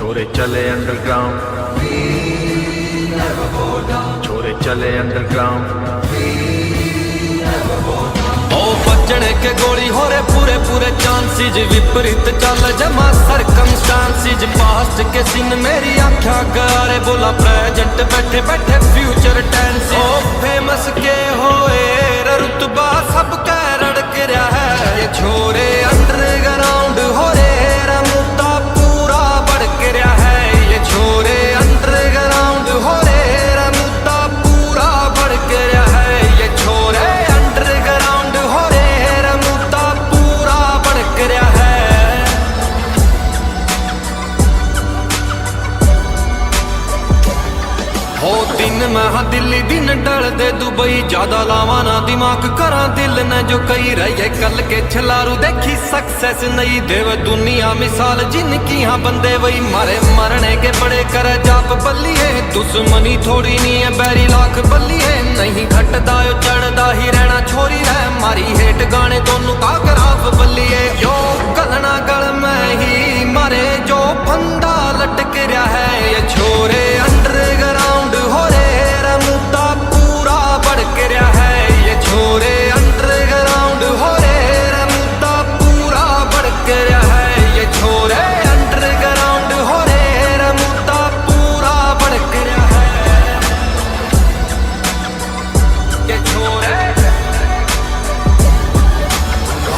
छोरे चले अंडरग्राउंड, छोरे चले अंडरग्राउंड। ओ बचने के गोली हो रे पूरे पूरे चांसेज, विपरीत चल जमा सरकमस्टांसेज। पास्ट के सीन मेरी आँखा गारे, बोला प्रेजेंट बैठे बैठे फ्यूचर टेंस। ओ फेमस के होए रुतबा सब कह रड़क रहा है, ये छोरे अंडरग्राउंड हो रे मुद्दा पूरा भड़क रहा है। ये छोरे अंडरग्राउंड हो रे मुद्दा पूरा भड़क रहा है। ये छोरे अंडरग्राउंड हो रे मुद्दा पूरा भड़क रहा है। हो दिन मैं हाँ दिल्ली दिन डल दे दुबई, ज्यादा लावा ना दिमाग करा दिल ने जो कई रही कल के छलारू देखी सक्सेस नहीं देव दुनिया मिसाल जिनकी हाँ बंदे वही मारे मरने के बड़े कर जाप बल्लिए। दुश्मनी थोड़ी नहीं है बैरी लाख बल्लिए, नहीं घटदा यो चढ़दा ही रहना छोरी है। मारी हेट गाने दोनों का ग्राफ बल्लिए, यो गलना गल में ही मारे जो फंदा लटक रहा है। ये छोरे अंडरग्राउंड हो रे मुद्दा पूरा भड़क रहा है। ये छोरे अंडरग्राउंड हो रे मुद्दा पूरा भड़क रहा है। ये छोरे अंडरग्राउंड हो रे मुद्दा पूरा भड़क रहा है। ये छोरे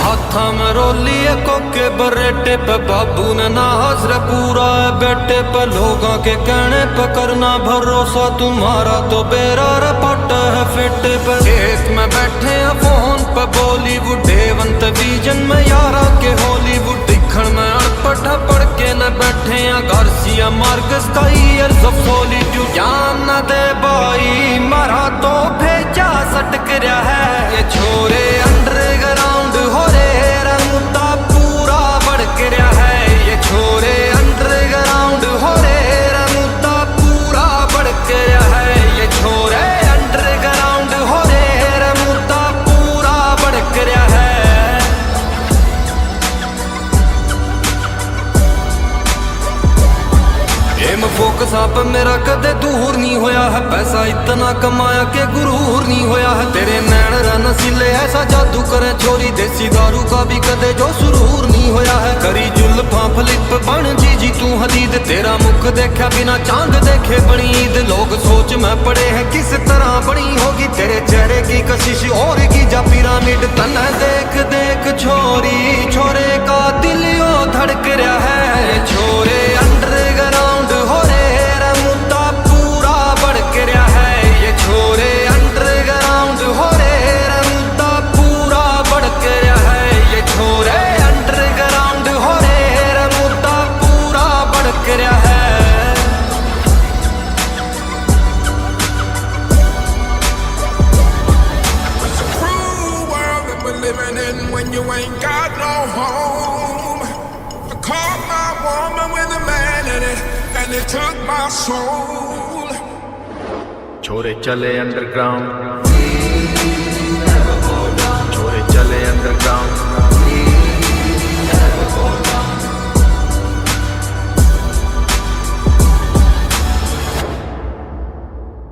हाथा में रोली है कोके बरेटे पे, बाबू ने ना हसरे पूरा है बेटे पे। लोगों के कहने पे करना भरोसा, तुम्हारा तो बेरा रपट है फिट पे। एक में बैठे हैं फोन पे बॉलीवुड, हेवंत विजन में यारा के हॉलीवुड। दिखण में अड़पट पढ़ के न बैठे हैं गार्सिया मार्गस का ईयर्स ऑफ सॉलिट्यूड। जान न दे भाई मारा तो भेजा सटक रहा है। ये छोरे अंडरग्राउंड हो रे मुद्दा पूरा भड़क रहा है। ये छोरे अंडरग्राउंड हो रे मुद्दा पूरा भड़क रहा है। ये छोरे अंडरग्राउंड हो रे मुद्दा पूरा भड़क रहा है। एम फोकस आप मेरा कदे दूर नहीं होया है, पैसा इतना कमाया के गुरूर नहीं होया है। तेरे नैन रनसीले ऐसा जादू करे छोरी, देसी दारू का भी कदे जो सुरूर नहीं होया है। करी जुल्फां फ्लिप बन जी तू हदीद, तेरा मुख देखा बिना चांद देखे बनी ईद। लोग सोच में पड़े हैं किस तरह बनी होगी तेरे चेहरे की कशिश और की जा पिरामिड। तना देख देख छोरी छोरे का दिल यो धड़क रहा है। छोरे अंडरग्राउंड हो रे मुद्दा पूरा भड़क रहा है। ये छोरे अंडरग्राउंड हो रे मुद्दा पूरा भड़क रहा है। ये छोरे अंडरग्राउंड हो रे मुद्दा पूरा भड़क रहा है। It's a cruel world that we're living in when you ain't got no home. I caught my woman with a man in it, and it took my soul. छोरे चले अंडरग्राउंड, छोरे चले अंडरग्राउंड।